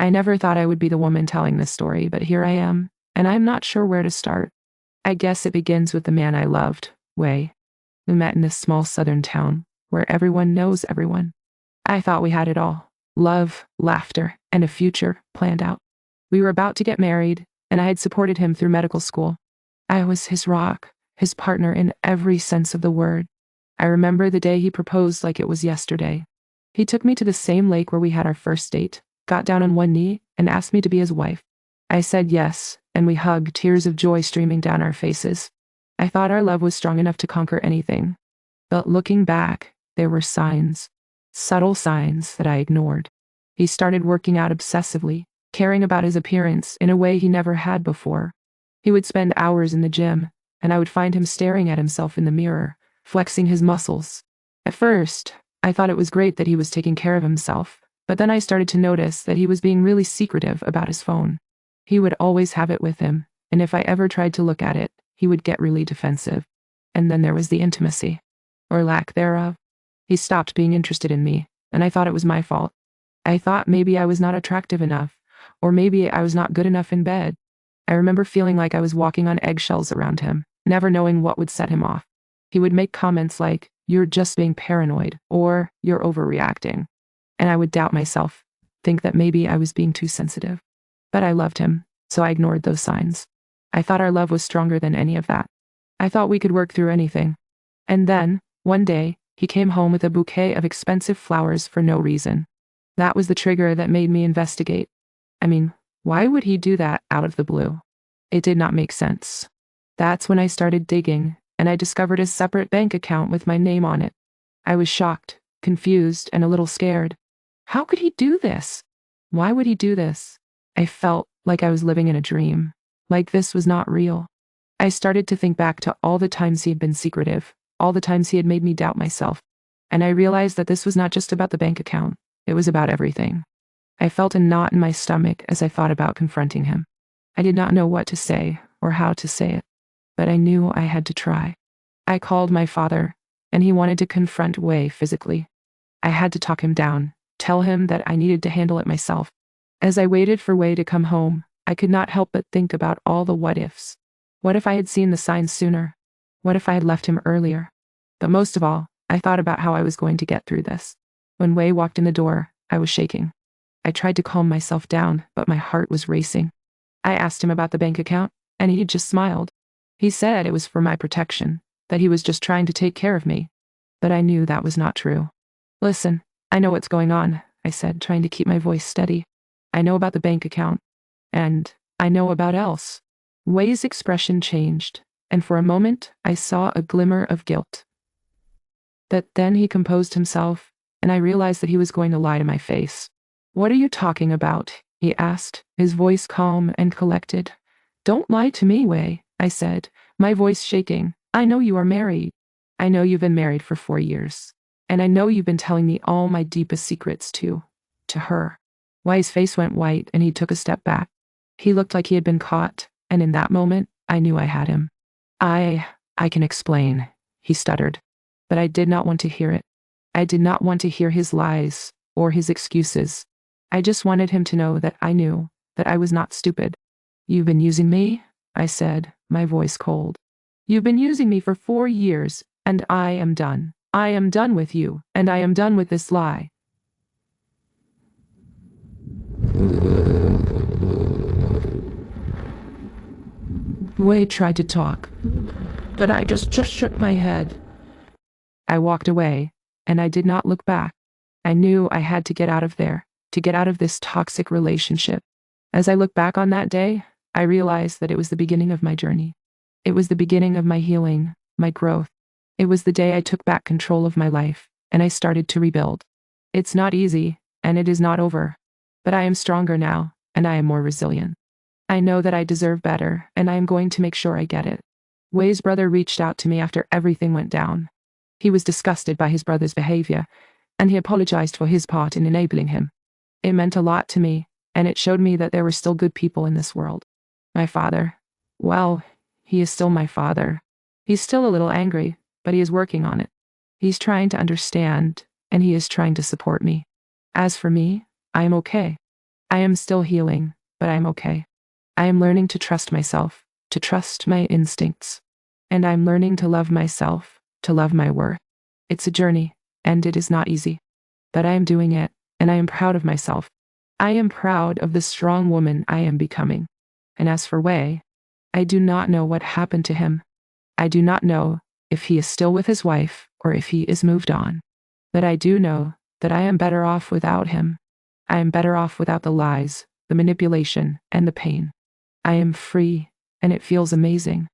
I never thought I would be the woman telling this story, but here I am, and I'm not sure where to start. I guess it begins with the man I loved, Wei. We met in this small southern town, where everyone knows everyone. I thought we had it all: love, laughter, and a future planned out. We were about to get married, and I had supported him through medical school. I was his rock, his partner in every sense of the word. I remember the day he proposed like it was yesterday. He took me to the same lake where we had our first date, got down on one knee, and asked me to be his wife. I said yes, and we hugged, tears of joy streaming down our faces. I thought our love was strong enough to conquer anything. But looking back, there were signs, subtle signs that I ignored. He started working out obsessively, caring about his appearance in a way he never had before. He would spend hours in the gym, and I would find him staring at himself in the mirror, flexing his muscles. At first, I thought it was great that he was taking care of himself, but then I started to notice that he was being really secretive about his phone. He would always have it with him, and if I ever tried to look at it, he would get really defensive. And then there was the intimacy, or lack thereof. He stopped being interested in me, and I thought it was my fault. I thought maybe I was not attractive enough, or maybe I was not good enough in bed. I remember feeling like I was walking on eggshells around him, never knowing what would set him off. He would make comments like, "You're just being paranoid," or "You're overreacting." And I would doubt myself, think that maybe I was being too sensitive. But I loved him, so I ignored those signs. I thought our love was stronger than any of that. I thought we could work through anything. And then, one day, he came home with a bouquet of expensive flowers for no reason. That was the trigger that made me investigate. I mean, why would he do that out of the blue? It did not make sense. That's when I started digging, and I discovered a separate bank account with my name on it. I was shocked, confused, and a little scared. How could he do this? Why would he do this? I felt like I was living in a dream, like this was not real. I started to think back to all the times he had been secretive, all the times he had made me doubt myself, and I realized that this was not just about the bank account, it was about everything. I felt a knot in my stomach as I thought about confronting him. I did not know what to say or how to say it, but I knew I had to try. I called my father, and he wanted to confront Wei physically. I had to talk him down, tell him that I needed to handle it myself. As I waited for Wei to come home, I could not help but think about all the what-ifs. What if I had seen the signs sooner? What if I had left him earlier? But most of all, I thought about how I was going to get through this. When Wei walked in the door, I was shaking. I tried to calm myself down, but my heart was racing. I asked him about the bank account, and he just smiled. He said it was for my protection, that he was just trying to take care of me. But I knew that was not true. "Listen, I know what's going on," I said, trying to keep my voice steady. "I know about the bank account, and I know about else." Wei's expression changed, and for a moment I saw a glimmer of guilt. But then he composed himself, and I realized that he was going to lie to my face. "What are you talking about?" he asked, his voice calm and collected. "Don't lie to me, Wei," I said, my voice shaking. "I know you are married. I know you've been married for 4 years. And I know you've been telling me all my deepest secrets to her." Wei's face went white and he took a step back. He looked like he had been caught, and in that moment, I knew I had him. I can explain," he stuttered. But I did not want to hear it. I did not want to hear his lies or his excuses. I just wanted him to know that I knew, that I was not stupid. "You've been using me," I said, my voice cold. "You've been using me for 4 years, and I am done. I am done with you, and I am done with this lie." Wei tried to talk, but I just shook my head. I walked away, and I did not look back. I knew I had to get out of there, to get out of this toxic relationship. As I look back on that day, I realized that it was the beginning of my journey. It was the beginning of my healing, my growth. It was the day I took back control of my life, and I started to rebuild. It's not easy, and it is not over. But I am stronger now, and I am more resilient. I know that I deserve better, and I am going to make sure I get it. Wei's brother reached out to me after everything went down. He was disgusted by his brother's behavior, and he apologized for his part in enabling him. It meant a lot to me, and it showed me that there were still good people in this world. My father, well, he is still my father. He's still a little angry, but he is working on it. He's trying to understand, and he is trying to support me. As for me, I am okay. I am still healing, but I'm okay. I am learning to trust myself, to trust my instincts. And I'm learning to love myself, to love my worth. It's a journey, and it is not easy. But I am doing it, and I am proud of myself. I am proud of the strong woman I am becoming. And as for Wei, I do not know what happened to him. I do not know if he is still with his wife or if he is moved on. But I do know that I am better off without him. I am better off without the lies, the manipulation, and the pain. I am free, and it feels amazing.